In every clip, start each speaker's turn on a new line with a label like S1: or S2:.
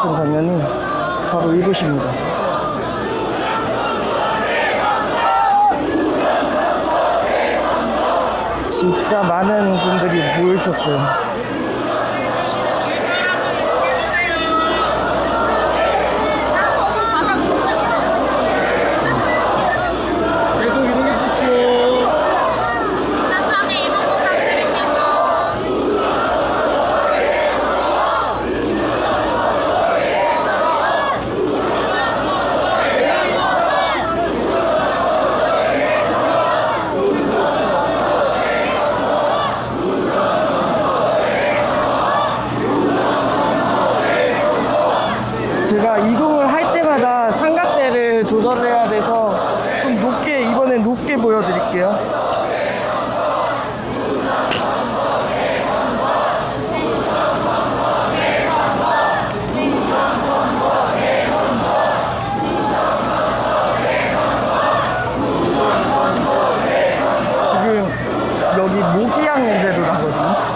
S1: 싶은 장면이 바로 이곳입니다. 진짜 많은 분들이 모여 있었어요.
S2: 계속 이동해 주십시오.
S3: 천천히 이동 부탁드릴게요.
S1: 제가 이동을 할 때마다 삼각대를 조절해야 돼서 좀 높게, 이번엔 높게 보여드릴게요. 지금 여기 모기향 냄새도 나거든요.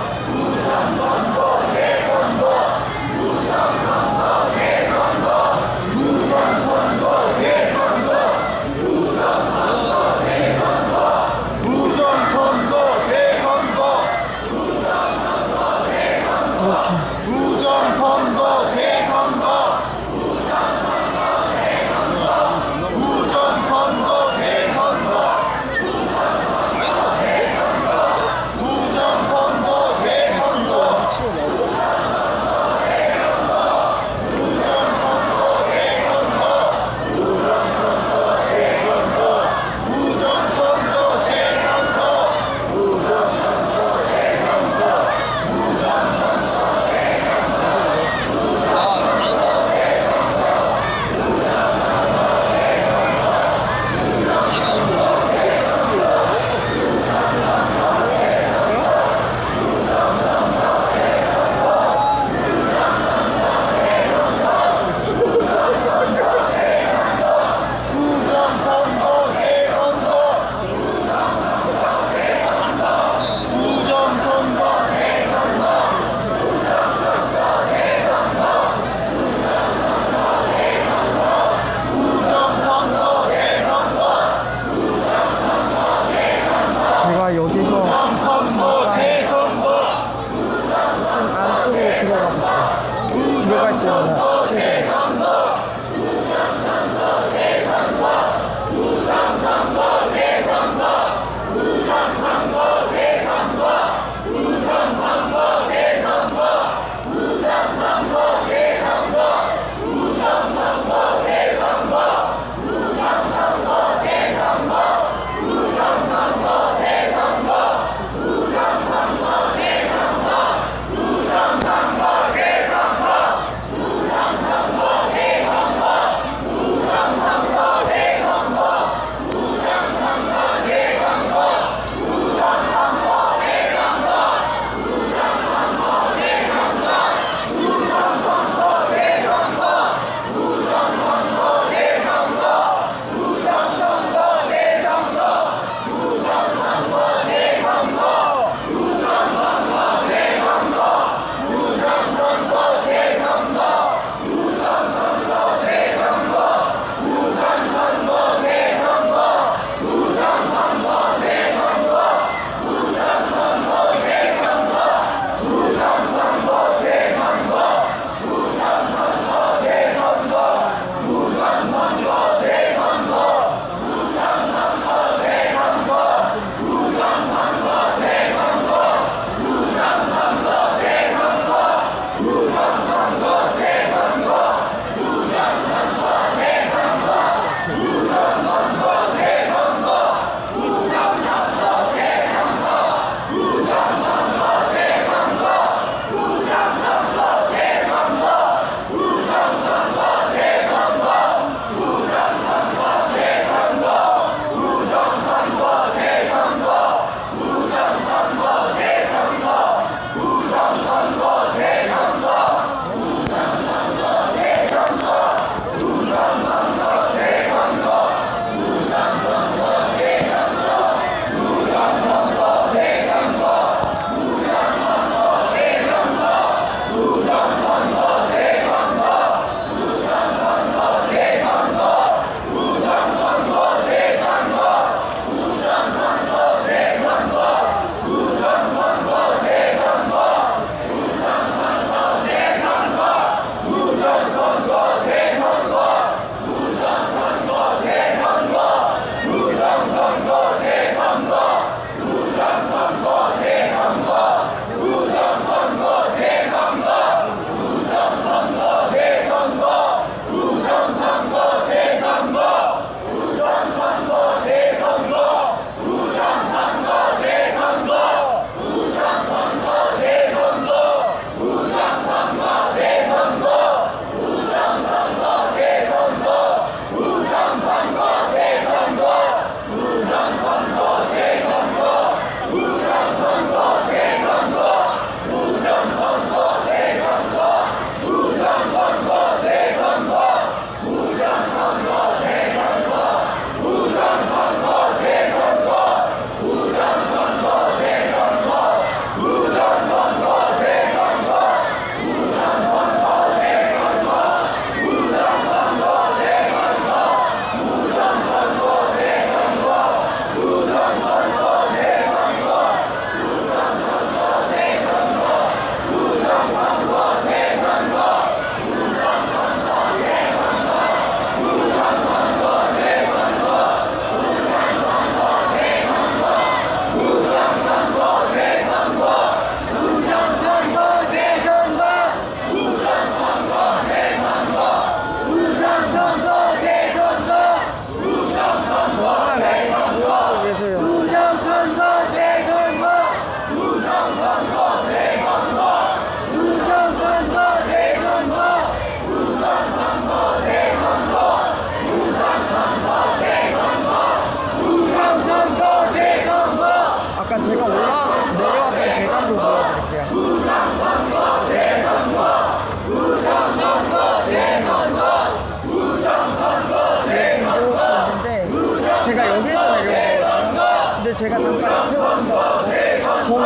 S1: 제가 잠깐 태웠습니다.
S3: 무장선거 재선거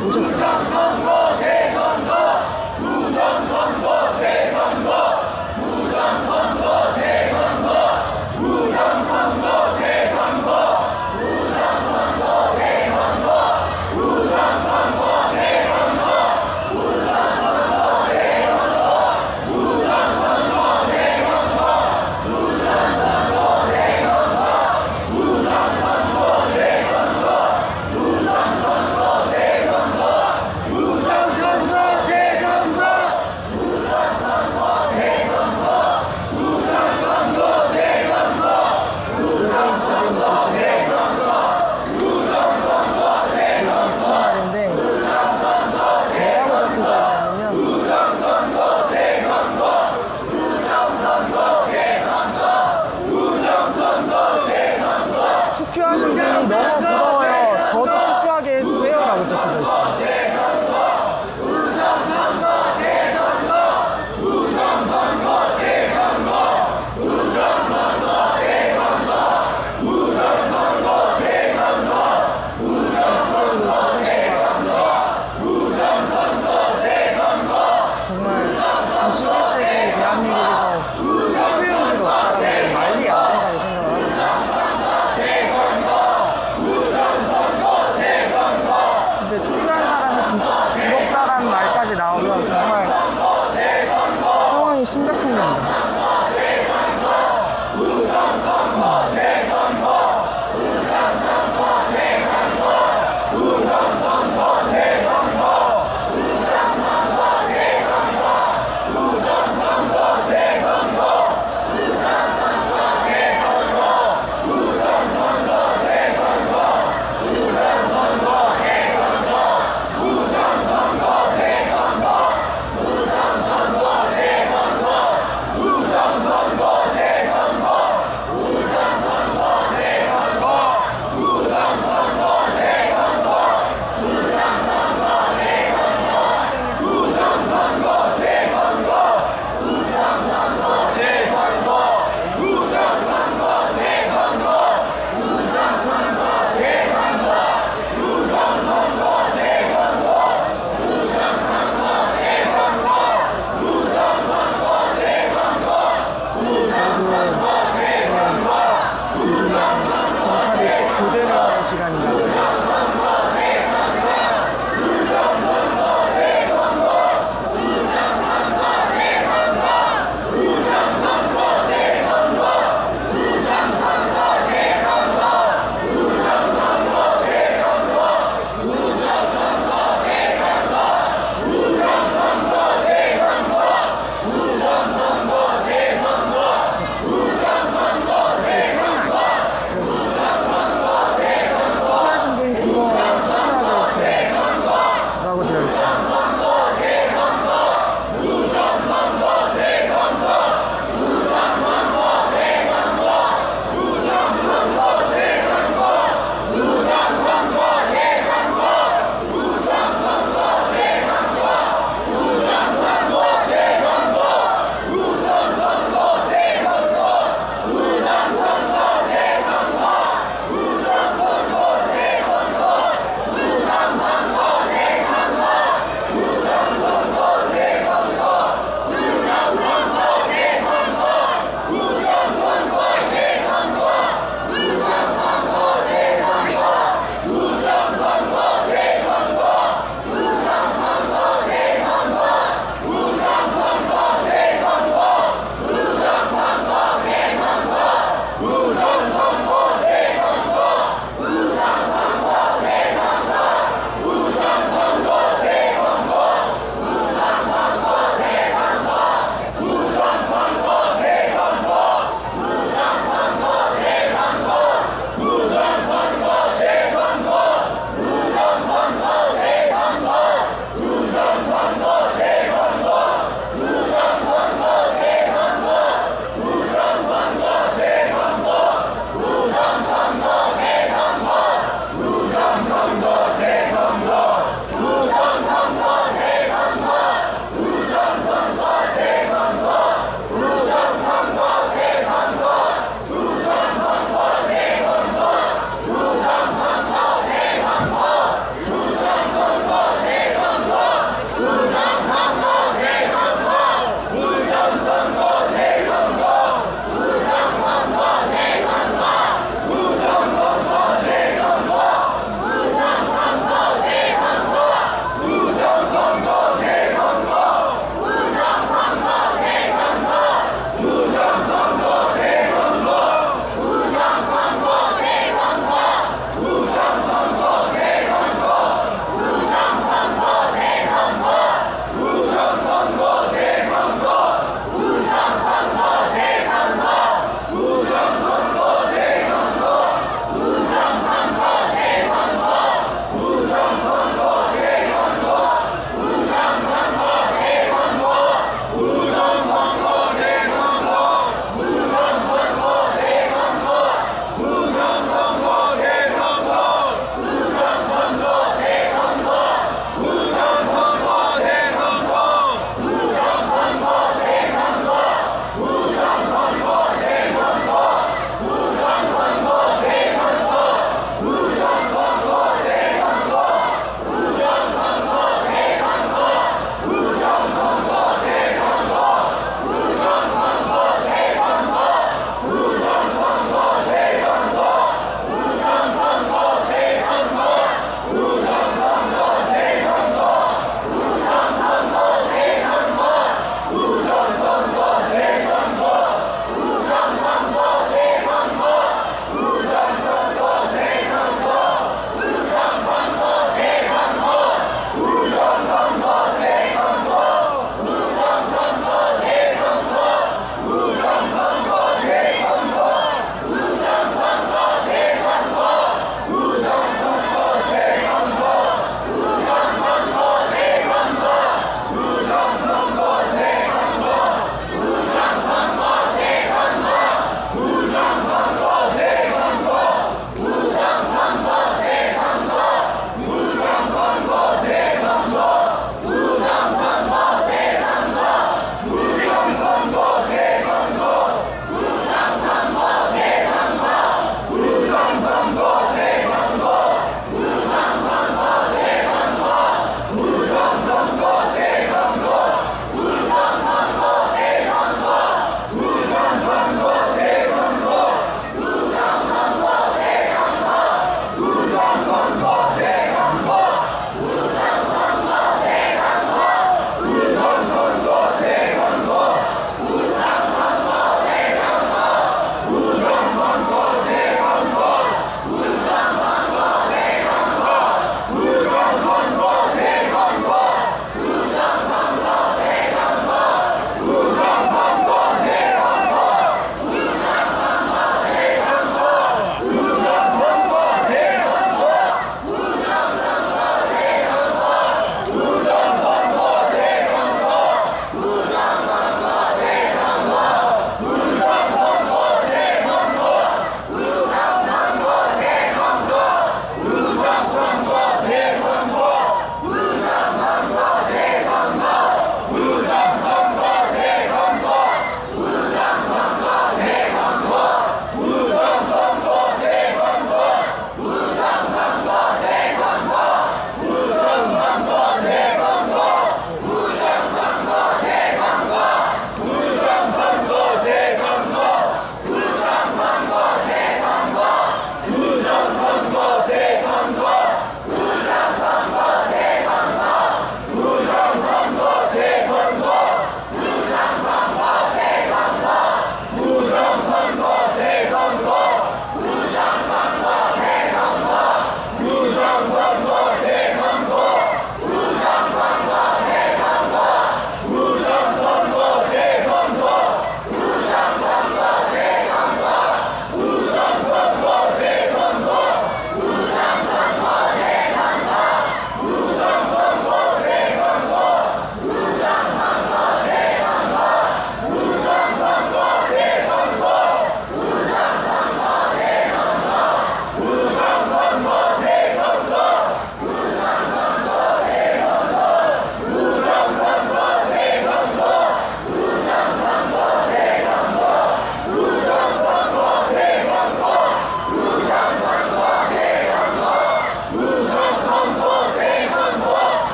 S3: 무장선거 재선거 무장선거 재선거 무장선거 재선거 무장선거 재선거 무장선거 재선거 무장선거 재선거 무장선거 재선거 무장선거 재선거 무장선거 재선거 무장선거 재선거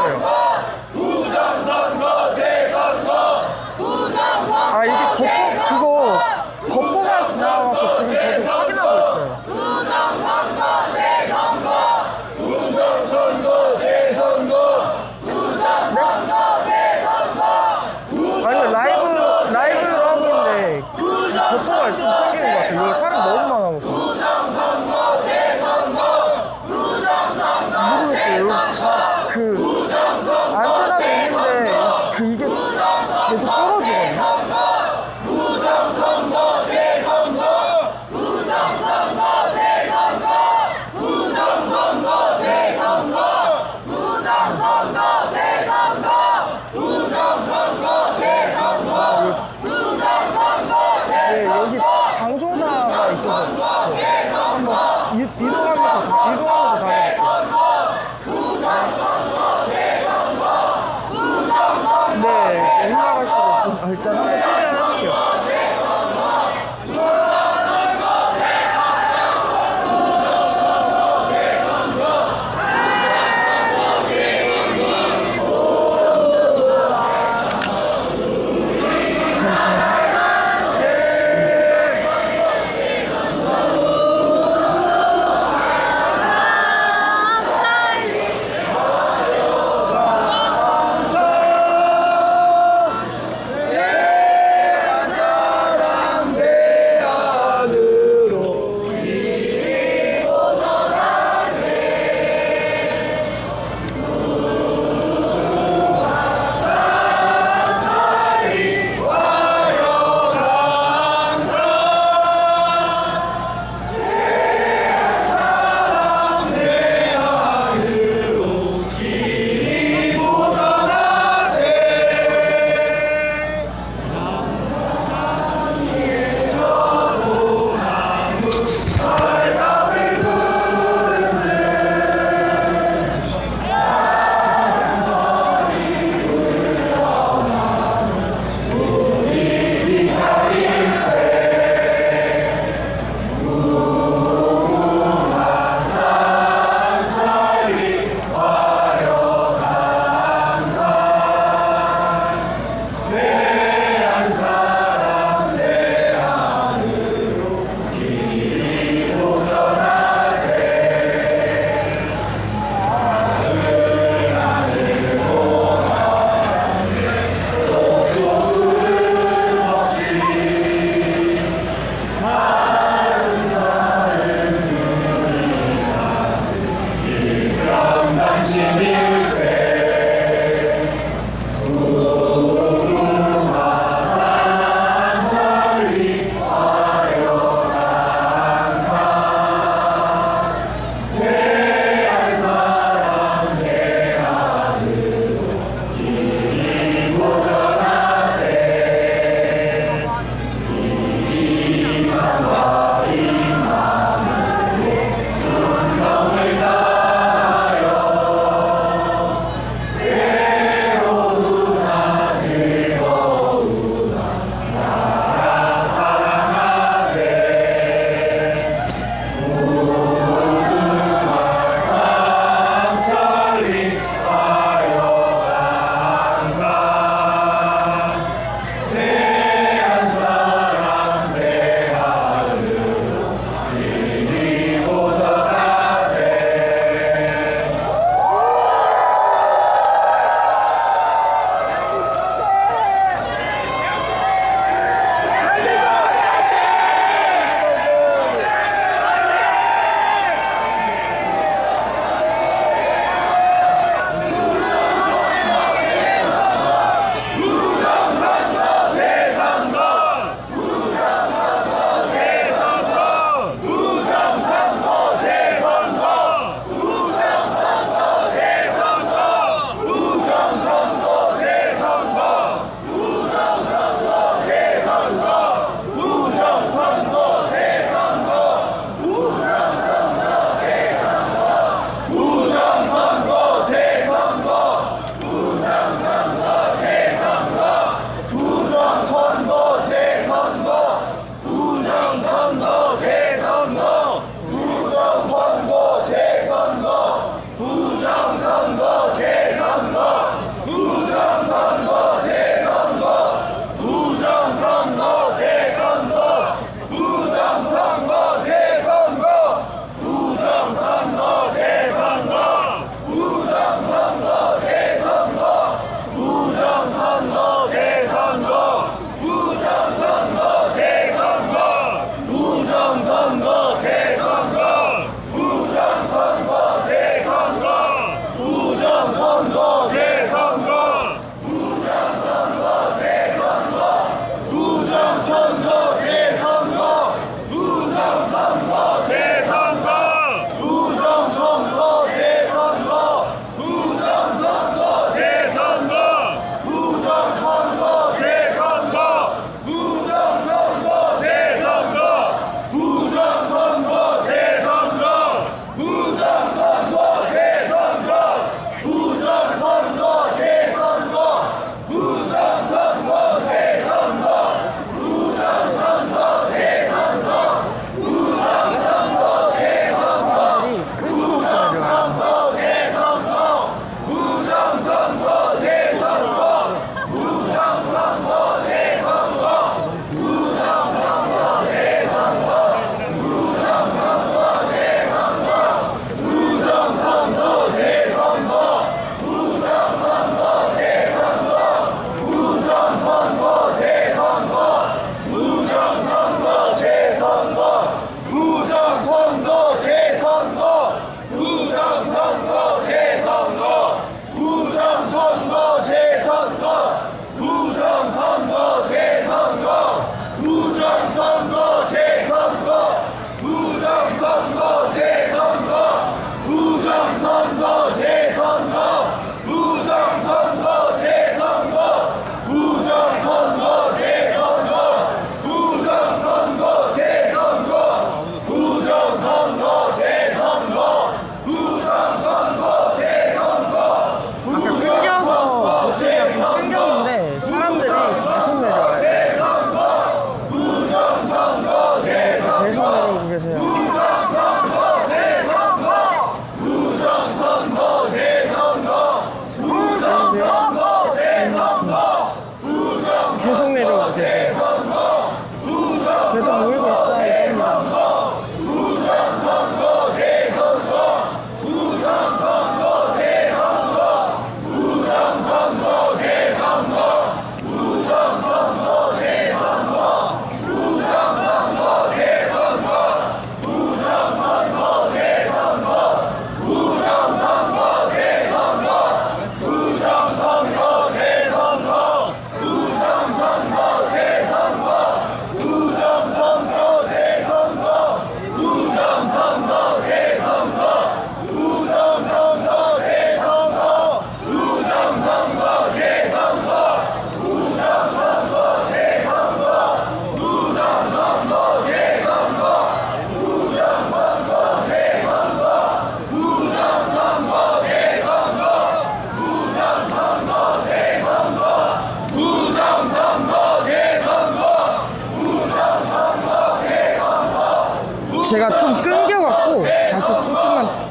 S1: 있어요.
S3: 부정선거 재선거
S1: 아 이게 겉보가 나와갖고 지금 저도 확인하고 있어요.
S3: 부정선거 재선거 부정선거 재선거 부정선거 재선거
S1: 아니 라이브를 하고 있는데 겉보가 좀 생기는 것 같아요. 여기 사람 너무 많아갖고
S3: 부정선거 재선거 부정선거
S1: 모르겠어요.
S3: 부정선거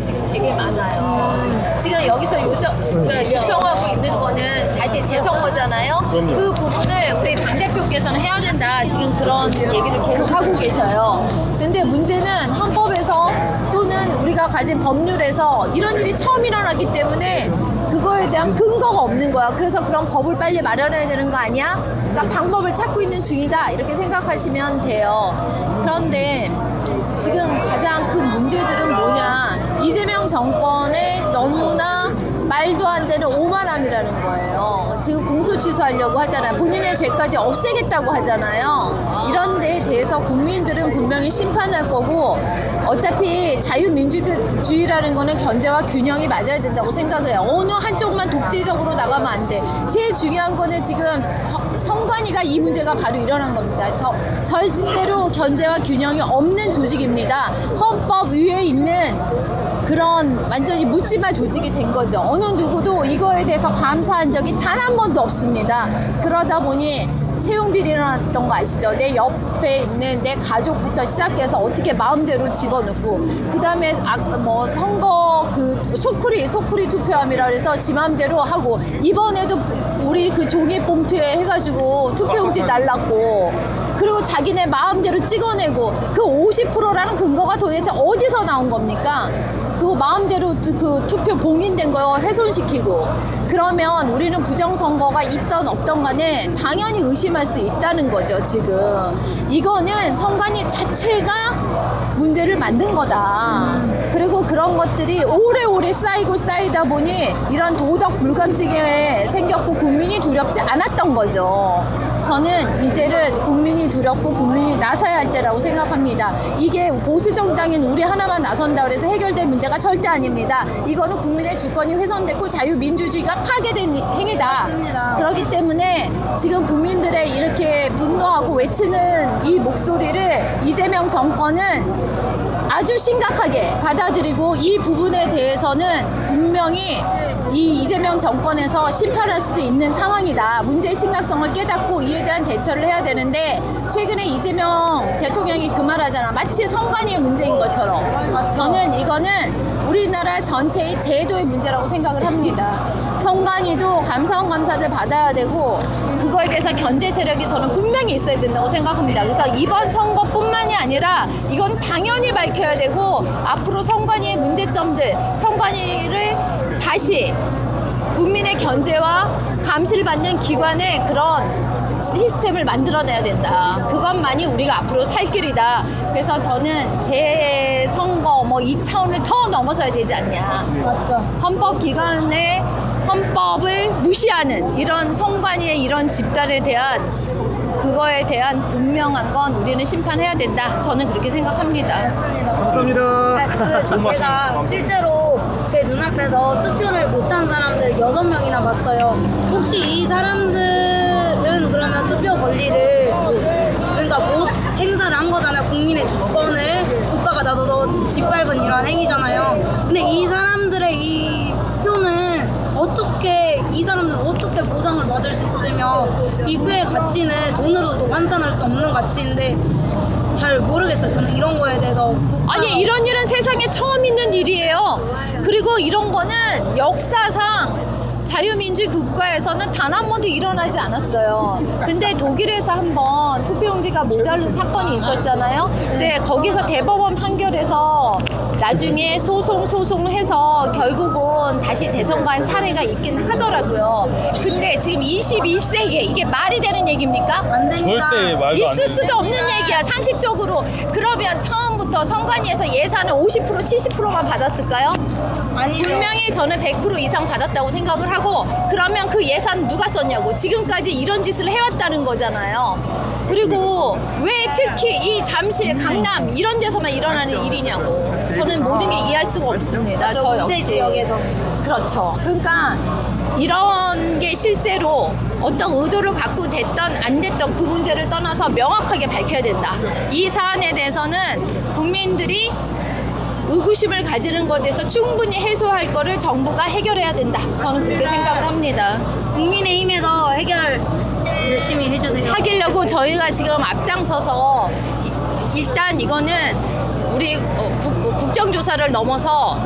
S4: 게 지금 되게 많아요. 지금 여기서 그러니까 요청하고 있는 거는 다시 재선거잖아요. 그 부분을 우리 당대표께서는 해야 된다. 지금 그런 얘기를 계속 하고 계셔요. 근데 문제는 헌법에서 또는 우리가 가진 법률에서 이런 일이 처음 일어났기 때문에 그거에 대한 근거가 없는 거야. 그래서 그런 법을 빨리 마련해야 되는 거 아니야? 그러니까 방법을 찾고 있는 중이다. 이렇게 생각하시면 돼요. 그런데 지금 가장 큰 문제들은 뭐냐? 이재명 정권의 너무나 말도 안 되는 오만함이라는 거예요. 지금 공소 취소하려고 하잖아요. 본인의 죄까지 없애겠다고 하잖아요. 이런 데에 대해서 국민들은 분명히 심판할 거고, 어차피 자유민주주의라는 거는 견제와 균형이 맞아야 된다고 생각해요. 어느 한쪽만 독재적으로 나가면 안 돼. 제일 중요한 거는 지금 선관위가 이 문제가 바로 일어난 겁니다. 절대로 견제와 균형이 없는 조직입니다. 헌법 위에 있는 그런 완전히 묻지마 조직이 된 거죠. 어느 누구도 이거에 대해서 감사한 적이 단 한 번도 없습니다. 그러다 보니 채용비리 일어났던 거 아시죠? 내 옆에 있는 내 가족부터 시작해서 어떻게 마음대로 집어넣고, 그 다음에 뭐 선거 그 소쿠리 투표함이라 그래서 지 마음대로 하고, 이번에도 우리 그 종이 봉투에 해가지고 투표용지 날랐고, 그리고 자기네 마음대로 찍어내고, 그 50%라는 근거가 도대체 어디서 나온 겁니까? 그거 마음대로 그 투표 봉인된 거 훼손시키고. 그러면 우리는 부정선거가 있던 없던 간에 당연히 의심할 수 있다는 거죠. 지금 이거는 선관위 자체가 문제를 만든 거다. 그리고 그런 것들이 오래오래 쌓이다 보니 이런 도덕 불감증에 생겼고 국민이 두렵지 않았던 거죠. 저는 이제는 국민이 두렵고 국민이 나서야 할 때라고 생각합니다. 이게 보수 정당인 우리 하나만 나선다 그래서 해결될 문제가 절대 아닙니다. 이거는 국민의 주권이 훼손되고 자유민주주의가 파괴된 행위다.
S5: 맞습니다.
S4: 그렇기 때문에 지금 국민들의 이렇게 분노하고 외치는 이 목소리를 이재명 정권은 아주 심각하게 받아들이고, 이 부분에 대해서는 분명히 이 이재명 정권에서 심판할 수도 있는 상황이다. 문제의 심각성을 깨닫고 이에 대한 대처를 해야 되는데, 최근에 이재명 대통령이 그 말하잖아. 마치 선관위의 문제인 것처럼.
S5: 맞죠.
S4: 저는 이거는 우리나라 전체의 제도의 문제라고 생각을 합니다. 선관위도 감사원감사를 받아야 되고, 그거에 대해서 견제 세력이 저는 분명히 있어야 된다고 생각합니다. 그래서 이번 선거뿐만이 아니라 이건 당연히 밝혀야 되고, 앞으로 선관위의 문제점들, 선관위를 다시 국민의 견제와 감시를 받는 기관의 그런 시스템을 만들어내야 된다. 그것만이 우리가 앞으로 살 길이다. 그래서 저는 재선거 뭐 이 차원을 더 넘어서야 되지 않냐.
S5: 맞죠.
S4: 헌법기관의 헌법을 무시하는 이런 선관위의 이런 집단에 대한 그거에 대한 분명한 건 우리는 심판해야 된다. 저는 그렇게 생각합니다.
S5: 맞습니다.
S2: 감사합니다.
S5: 제가 실제로 제 눈앞에서 투표를 못한 사람들 6명이나 봤어요. 혹시 이 사람들은 그러면 투표 권리를 그러니까 못 행사를 한 거잖아요. 국민의 주권을 국가가 나서서 짓밟은 이러한 행위잖아요. 근데 이 사람들의 이 표는 어떻게, 이 사람들은 어떻게 보상을 받을 수 있으며, 이 표의 가치는 돈으로도 환산할 수 없는 가치인데 잘 모르겠어요. 저는 이런 거에 대해서
S4: 아니, 이런 일은 세상에 처음 있는 일이에요. 그리고 이런 거는 역사상 자유민주주의 국가에서는 단 한 번도 일어나지 않았어요. 근데 독일에서 한번 투표용지가 모자른 사건이 있었잖아요. 근데 거기서 대법원 판결에서 나중에 소송해서 결국은 다시 재선거한 사례가 있긴 하더라고요. 근데 지금 21세기에 이게 말이 되는 얘기입니까?
S5: 안 됩니다.
S3: 절대 말도 안
S4: 있을
S3: 돼.
S4: 수도 없는 얘기야, 상식적으로. 그러면 처음부터 선관위에서 예산을 50%, 70%만 받았을까요?
S5: 아니죠.
S4: 분명히 저는 100% 이상 받았다고 생각을 하고, 그러면 그 예산 누가 썼냐고. 지금까지 이런 짓을 해왔다는 거잖아요. 그리고 왜 특히 이 잠실, 강남 이런 데서만 일어나는 일이냐고. 저는 모든 게 이해할 수가 없습니다. 저
S5: 우세
S4: 역시.
S5: 지역에서.
S4: 그렇죠. 그러니까 이런 게 실제로 어떤 의도를 갖고 됐던 안 됐던 그 문제를 떠나서 명확하게 밝혀야 된다. 이 사안에 대해서는 국민들이 의구심을 가지는 것에 대해서 충분히 해소할 거를 정부가 해결해야 된다. 저는 그렇게 생각을 합니다.
S5: 국민의힘에서 해결 열심히 해주세요.
S4: 하기려고 저희가 지금 앞장서서 일단 이거는 우리 국정조사를 넘어서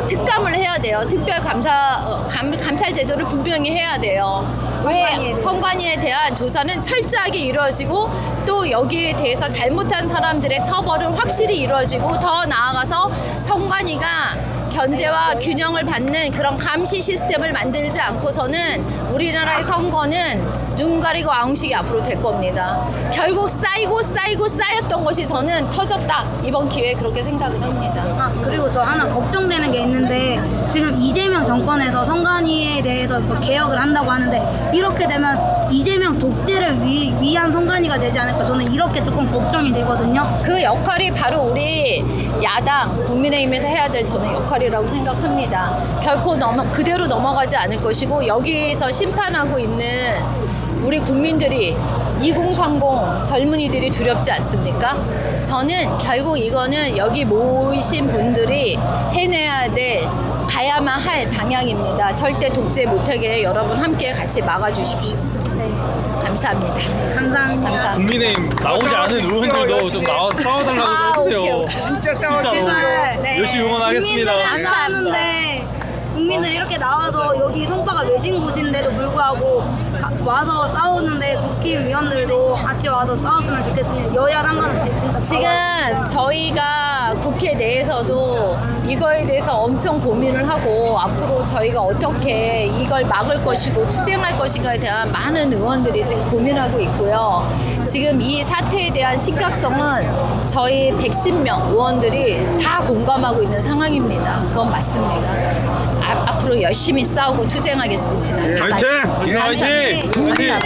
S4: 특감을 해야 돼요. 감찰 제도를 분명히 해야 돼요. 왜 선관위에 대한 조사는 철저하게 이루어지고 또 여기에 대해서 잘못한 사람들의 처벌은 확실히 이루어지고 더 나아가서 선관위가 견제와 균형을 받는 그런 감시 시스템을 만들지 않고서는 우리나라의 선거는 눈 가리고 아웅식이 앞으로 될 겁니다. 결국 쌓였던 것이 저는 터졌다. 이번 기회에 그렇게 생각을 합니다.
S5: 아, 그리고 저 하나 걱정되는 게 있는데 지금 이재명 정권에서 선관위에 대해서 뭐 개혁을 한다고 하는데 이렇게 되면 이재명 독재를 위한 선관위가 되지 않을까 저는 이렇게 조금 걱정이 되거든요.
S4: 그 역할이 바로 우리 야당 국민의힘에서 해야 될 저는 역할이라고 생각합니다. 결코 그대로 넘어가지 않을 것이고 여기서 심판하고 있는 우리 국민들이 2030 젊은이들이 두렵지 않습니까? 저는 결국 이거는 여기 모이신 분들이 해내야 될 가야만 할 방향입니다. 절대 독재 못하게 여러분 함께 같이 막아주십시오.
S5: 네,
S4: 감사합니다.
S5: 감사합니다.
S4: 감사합니다.
S3: 국민의힘 나오지 않은 의원들도 좀 나와서 싸워달라고
S4: 오케이,
S3: 해주세요.
S4: 오케이.
S1: 진짜
S3: 진짜로
S1: 싸워주세요.
S4: 네.
S3: 열심히 응원하겠습니다.
S5: 국민들이 안 싸우는데 국민들이 이렇게 나와서 여기 송파가 외진 곳인데도 불구하고 와서 싸우는데 국회의원들도 같이 와서 싸웠으면 좋겠습니다. 여야 상관없이 진짜
S4: 지금 저희가 국회 내에서도 이거에 대해서 엄청 고민을 하고 앞으로 저희가 어떻게 이걸 막을 것이고 투쟁할 것인가에 대한 많은 의원들이 지금 고민하고 있고요. 지금 이 사태에 대한 심각성은 저희 110명 의원들이 다 공감하고 있는 상황입니다. 그건 맞습니다. 앞으로 열심히 싸우고 투쟁하겠습니다.
S3: 화이팅! 화이팅! 이기자!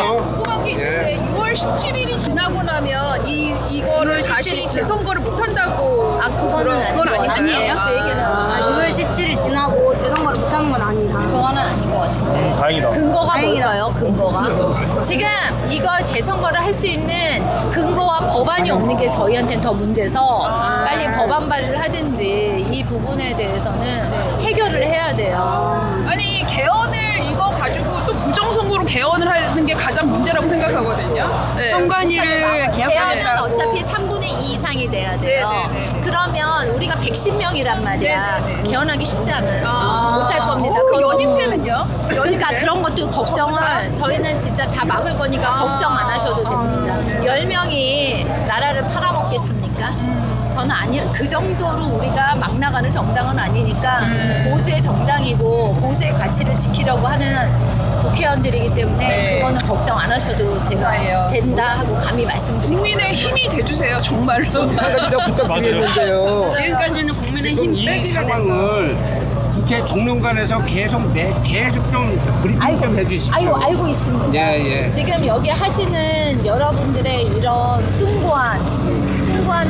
S2: 궁금한 게 있는데 6월 17일이 지나고 나면 이거를 다시 재선거를 못 한다고.
S4: 그거는
S2: 그건 아니에요?
S4: 그 얘기는
S5: 6월 17일 지나고 재선거를 못하는 건 아니다.
S4: 그거는 아닌 것 같은데.
S3: 다행이다.
S4: 근거가
S5: 다행이다.
S4: 뭘까요? 근거가? 지금 이거 재선거를 할 수 있는 근거와 법안이 없는 게 저희한테는 더 문제서 빨리 법안 발의를 하든지 이 부분에 대해서는 해결을 해야 돼요.
S2: 아니 개헌을 이거 가지고 또 부정선거로 개헌을 하는 게 가장 문제라고 생각하거든요. 네.
S5: 선관위를
S4: 개헌은 어차피 3분의 2 이상이 돼야 돼요.
S2: 네네네.
S4: 그러면 우리가 110명이란 말이야.
S2: 네네네.
S4: 개헌하기 쉽지 않아요. 못할 겁니다.
S2: 그
S4: 그건
S2: 연임제는요?
S4: 그러니까 그런 것도 걱정을 저희는 진짜 다 막을 거니까 걱정 안 하셔도 됩니다. 10명이 나라를 팔아먹겠습니까? 저는 그 정도로 우리가 막 나가는 정당은 아니니까 보수의 정당이고 보수의 가치를 지키려고 하는 국회의원들이기 때문에 그거는 걱정 안 하셔도 제가 된다 하고 감히 말씀드립니다.
S2: 국민의 힘이 돼주세요 정말로.
S1: 부탁드리는데요.
S5: 지금까지는 국민의
S6: 지금
S5: 힘
S6: 이
S5: 빼기가
S6: 상황을 국회 정론관에서 계속 좀 브리핑 좀 해주십시오.
S4: 알고 있습니다.
S6: 예.
S4: 지금 여기 하시는 여러분들의 이런 숭고한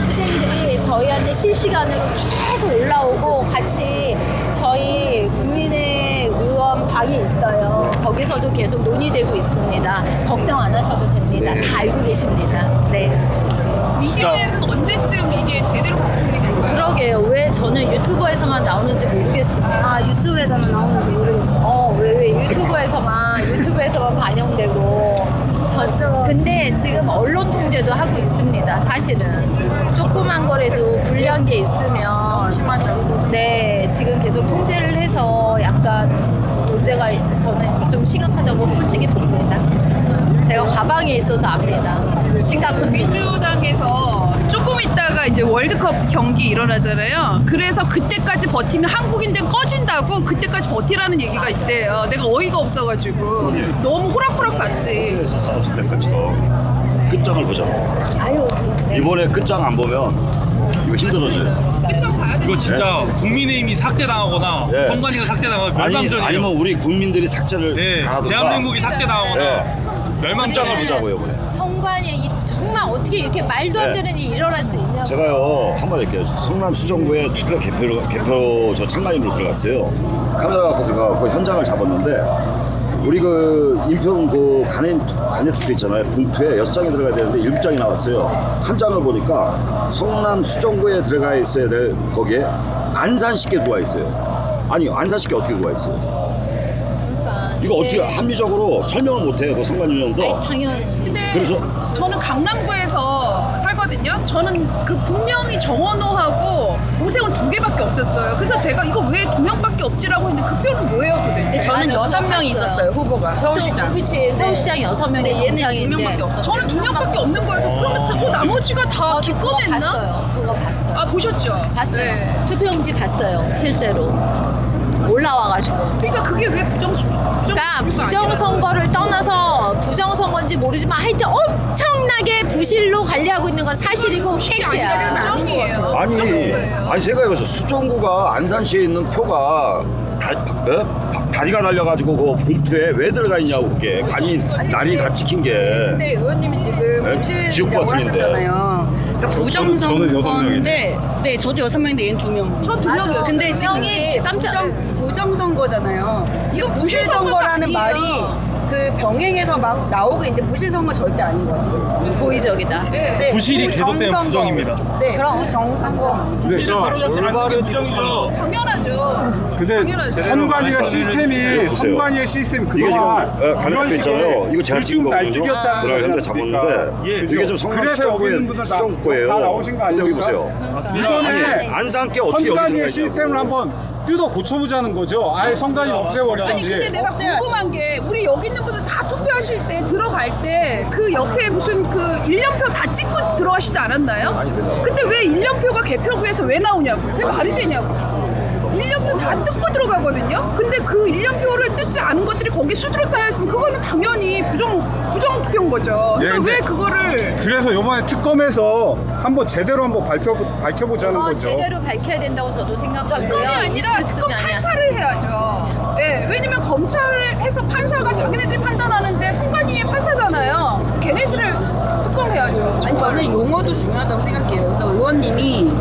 S4: 투쟁들이 저희한테 실시간으로 계속 올라오고 같이 저희 국민의 의원 방이 있어요. 거기서도 계속 논의되고 있습니다. 걱정 안 하셔도 됩니다. 다 알고 계십니다. 네.
S2: 이 시간에는 언제쯤 이게 제대로 바꾸게 될까요?
S4: 그러게요. 왜 저는 유튜버에서만 나오는지 모르겠습니다.
S5: 유튜브에서만 나오는지 모르겠어요.
S4: 왜 유튜브에서만 반영되고. 근데 지금 언론 통제도 하고 있습니다. 사실은 조그만 거라도 불리한 게 있으면 네 지금 계속 통제를 해서 약간 문제가 저는 좀 심각하다고 솔직히 봅니다. 제가 과방에 있어서 압니다. 심각한
S2: 민주당에서 조금 있다가 이제 월드컵 경기 일어나잖아요. 그래서 그때까지 버티면 한국인들 꺼진다고 그때까지 버티라는 얘기가 있대요. 내가 어이가 없어가지고 너무 호락호락 봤지.
S7: 싸웠을 때 끝처럼 끝장을 보자고.
S4: 아유
S7: 이번에 끝장 안 보면 이거 힘들어져요.
S2: 끝장 봐야 돼.
S3: 이거 진짜 국민의힘이 삭제당하거나
S7: 네.
S3: 선관위가 삭제당하거나 멸망전이에요.
S7: 아니면 우리 국민들이 삭제를
S3: 네,
S7: 당하든가.
S3: 대한민국이 삭제당하거나
S7: 네.
S3: 멸망전을
S7: 끝장을 보자고요, 이번에.
S4: 성관이 정말 어떻게 이렇게 말도 안
S7: 네.
S4: 되는 일이 일어날 수 있냐고.
S7: 제가요 한마디 할게요. 성남 수정구에 투표 개표 저 참관인으로 들어갔어요. 카메라 갖고 들어가고 현장을 잡았는데 우리 그 인평 그 간에 투표 있잖아요. 봉투에 6장이 들어가야 되는데 7장이 나왔어요. 한 장을 보니까 성남 수정구에 들어가 있어야 될 거기에 안산시께 들어와 있어요. 아니 안산시께 어떻게 들어와 있어요?
S4: 그러니까
S7: 이거
S4: 이게-
S7: 어떻게 합리적으로 설명을 못해요. 그 성관위원도.
S4: 아니, 당연히.
S2: 근데
S7: 그래서
S2: 저는 강남구에서 살거든요. 저는 그 분명히 정원호하고 노세훈 2개밖에 없었어요. 그래서 제가 이거 왜 2명밖에 없지라고 했는데 그 표는 뭐예요 도대체?
S5: 저는
S4: 맞아,
S5: 6명이 있었어요 후보가 서울시장.
S4: 그치, 서울시장 6명이
S5: 얘는
S4: 정상인데.
S5: 2명밖에 없었어요.
S2: 저는 2명밖에 없는 거예요. 그러면 나머지가 다
S4: 저도 그거
S2: 기권했나?
S4: 봤어요. 그거 봤어요.
S2: 아 보셨죠?
S4: 봤어요.
S2: 네.
S4: 투표용지 봤어요. 실제로 올라와가지고.
S2: 그러니까 그게 왜
S4: 그러니까 부정선거를 떠나서 부정선거인지 모르지만 하여튼 엄청나게 부실로 관리하고 있는 건 사실이고 팩트야.
S2: 부정이에요.
S7: 아니 생각해봐서 수정구가 안산시에 있는 표가 다리가 달려가지고 그 봉투에 왜 들어가 있냐고 그게 날이 다 찍힌 게.
S5: 근데 의원님이 지금
S7: 네?
S5: 부실
S7: 지역구가
S5: 하셨잖아요. 그러니까
S3: 저는 여섯
S5: 부정선거인데, 네, 저도 6명인데 얘는 2명.
S2: 저 2명이요.
S5: 근데 지금
S4: 명이
S5: 이게
S4: 깜짝-
S5: 부정선거잖아요.
S2: 이거
S5: 부실선거라는
S2: 부실선거가
S5: 말이
S2: 아니에요.
S5: 그 병행해서 막 나오고 있는데 부실선거 절대 아닌 것 같아요.
S4: 고의적이다.
S5: 네,
S3: 부실이 계속되면
S5: 부정선거.
S3: 부정입니다.
S5: 네,
S4: 그럼.
S5: 부정선거.
S6: 근데 저
S3: 올바른 부정이죠.
S2: 당연하죠.
S6: 근데
S2: 당연하죠.
S6: 선관위가 시스템이
S7: 보세요.
S6: 선관위의 시스템이
S7: 이게
S6: 그동안
S7: 지금 가능성 있잖아요. 이거 제가 찍은 거거든요.
S6: 날찍였다
S7: 들어가 현재 잡았는데 이게 좀 성남
S6: 그래서 여기 있는
S7: 수정구의
S6: 분들
S7: 수정구예요.
S6: 다 나오신 거
S7: 근데 여기
S6: 아닙니까?
S7: 보세요.
S6: 이번에
S7: 안산께 어떻게 여기
S6: 선관위의
S7: 들어가
S6: 시스템을
S7: 있냐고.
S6: 한번 뜯어 고쳐보자는 거죠. 아예 선관위
S2: 아니
S6: 없애버리든지.
S2: 근데 내가 궁금한 게 우리 여기 있는 분들 다 투표하실 때 들어갈 때 그 옆에 무슨 그 1년표 다 찍고 들어가시지 않았나요? 근데 왜 1년표가 개표구에서 왜 나오냐고요? 그게 말이 되냐고. 1년표 다 뜯고 들어가거든요. 근데 그 1년표를 뜯지 않은 것들이 거기 수두룩 쌓여있으면 그거는 당연히 부정투표인 거죠.
S6: 예,
S2: 근데
S6: 근데
S2: 왜 그거를
S6: 그래서 이번에 특검에서 한번 제대로 한번 밝혀보자는 거죠.
S4: 제대로 밝혀야 된다고 저도 생각하고요.
S2: 특검이 아니라
S4: 있을
S2: 특검
S4: 수가 아니야.
S2: 판사를 해야죠. 네, 왜냐면 검찰에서 판사가 자기네들이 판단하는데 선관위의 판사잖아요. 걔네들을 특검해야죠.
S5: 아니 저는 용어도 중요하다고 생각해요. 그래서 의원님이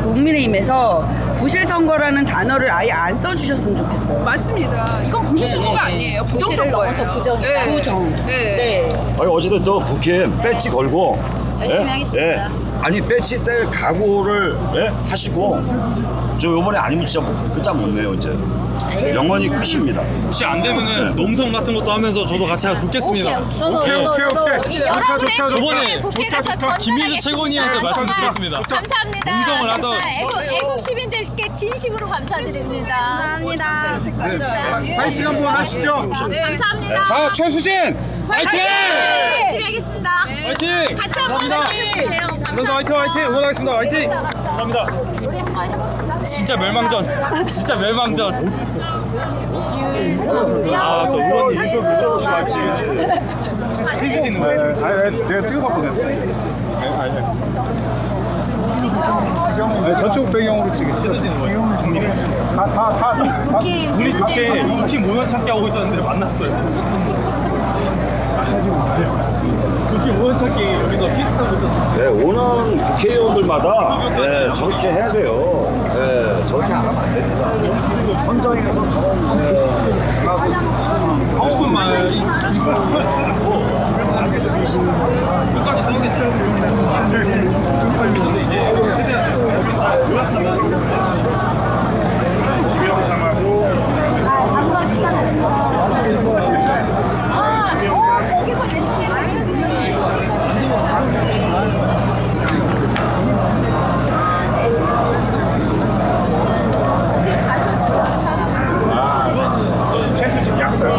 S5: 국민의힘에서 부실선거라는 단어를 아예 안 써주셨으면 좋겠어요.
S2: 맞습니다. 이건 부실선거가
S5: 네, 네.
S2: 아니에요.
S4: 부실을
S2: 부정선거예요.
S4: 넘어서 부정이다.
S5: 부정.
S2: 네.
S5: 네.
S7: 아니 어쨌든 또 국회에 배지 걸고
S4: 열심히 하겠습니다.
S7: 아니 배지 뗄 각오를 하시고 저 요번에 아니면 진짜 끝장 못 내요 이제.
S4: 알겠습니다.
S7: 영원히 끝입니다.
S3: 혹시 안 되면은 농성 같은 것도 하면서 저도 같이 돕겠습니다.
S6: 오케이.
S4: 여러분의
S3: 저번에
S4: 국회 가서
S3: 김민수 최고위원한테 말씀드렸습니다.
S4: 감사합니다.
S3: 농성을 하던
S4: 애국 시민들께 진심으로 감사드립니다.
S5: 감사합니다.
S4: 진짜.
S6: 파이팅 한번 하시죠.
S4: 네, 감사합니다.
S6: 자, 최수진!
S3: 화이팅!
S4: 열심히 하겠습니다.
S3: 화이팅!
S4: 같이 한번
S3: 감사합니다.
S4: 해주세요.
S3: 감사합니다. 화이팅! 화이팅! 응원하겠습니다. 화이팅! 감사합니다.
S4: 우리 한번 해봅시다.
S3: 진짜 멸망전. 진짜 멸망전. 아, 또 의원님 인수 부끄러우시고 알지.
S6: 내가 찍어봤거든. 저쪽 배경으로 찍으시죠.
S3: 우리 그렇게 국힘 모여 찾기 하고 있었는데 만났어요. 국힘 모여 찾기 여기서 피스하고 있었는데.
S7: 네, 오는 국회의원들마다 저렇게 해야 돼요. 저렇게 안 하면 안 됩니다. 현장에서
S3: 하고 싶은 말이 끝까지 싸우겠죠. 근데 이제 세대가 요약하면 김영삼하고
S4: 거기서 예능이 했는지 여기까지
S6: 최수진 약사요.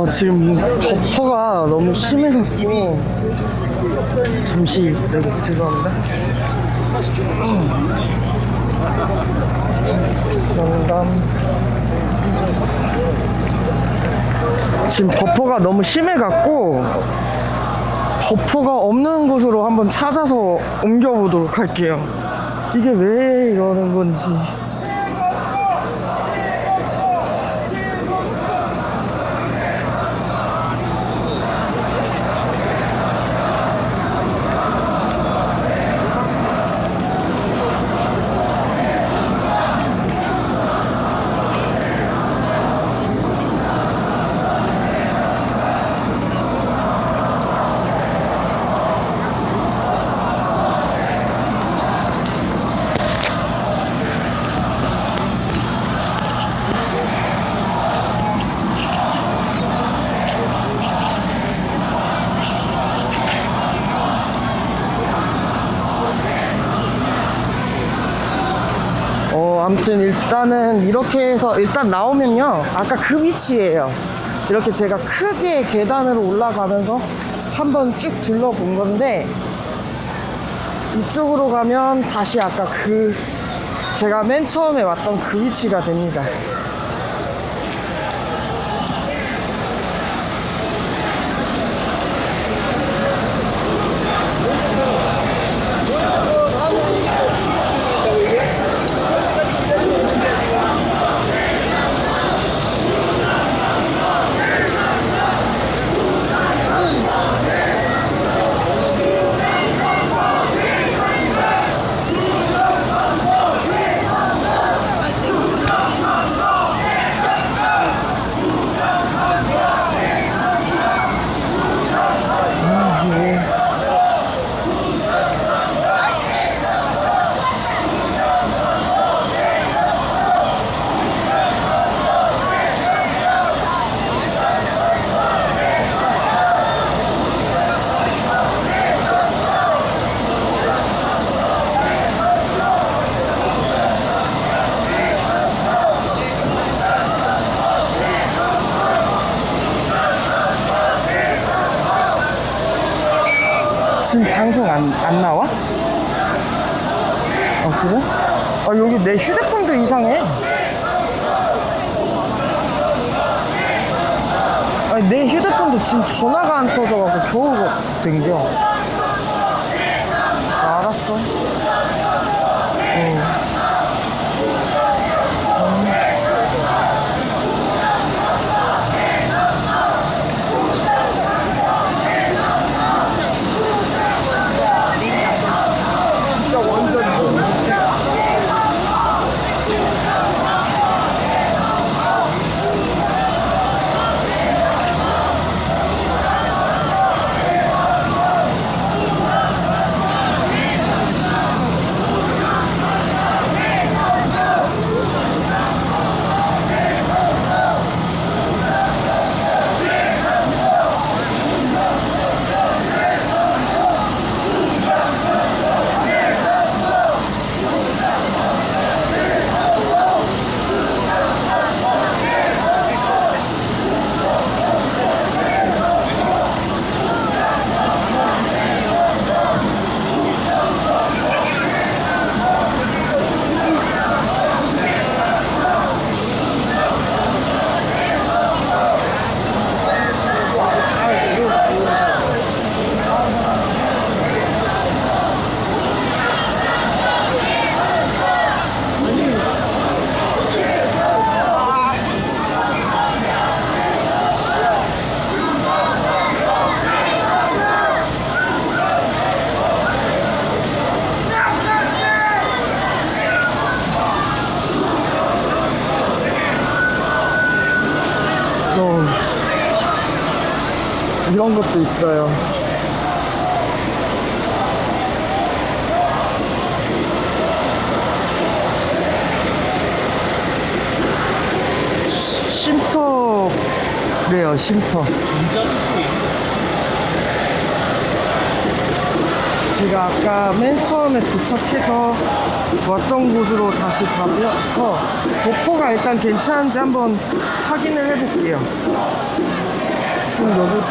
S1: 지금 버퍼가 너무 심해갖고 잠시 죄송합니다. 경남 지금 버퍼가 너무 심해갖고 버퍼가 없는 곳으로 한번 찾아서 옮겨보도록 할게요. 이게 왜 이러는 건지. 아무튼 일단은 이렇게 해서 일단 나오면요, 아까 그 위치예요. 이렇게 제가 크게 계단으로 올라가면서 한번 쭉 둘러본 건데, 이쪽으로 가면 다시 아까 그 제가 맨 처음에 왔던 그 위치가 됩니다. 지금 방송 안 나와? 그래? 여기 내 휴대폰도 이상해. 내 휴대폰도 지금 전화가 안 터져가지고 겨우 댕겨. 알았어. 이런 것도 있어요. 쉼터래요, 쉼터. 제가 아까 맨 처음에 도착해서 왔던 곳으로 다시 가서 버퍼가 일단 괜찮은지 한번 확인을 해볼게요. 지금 여기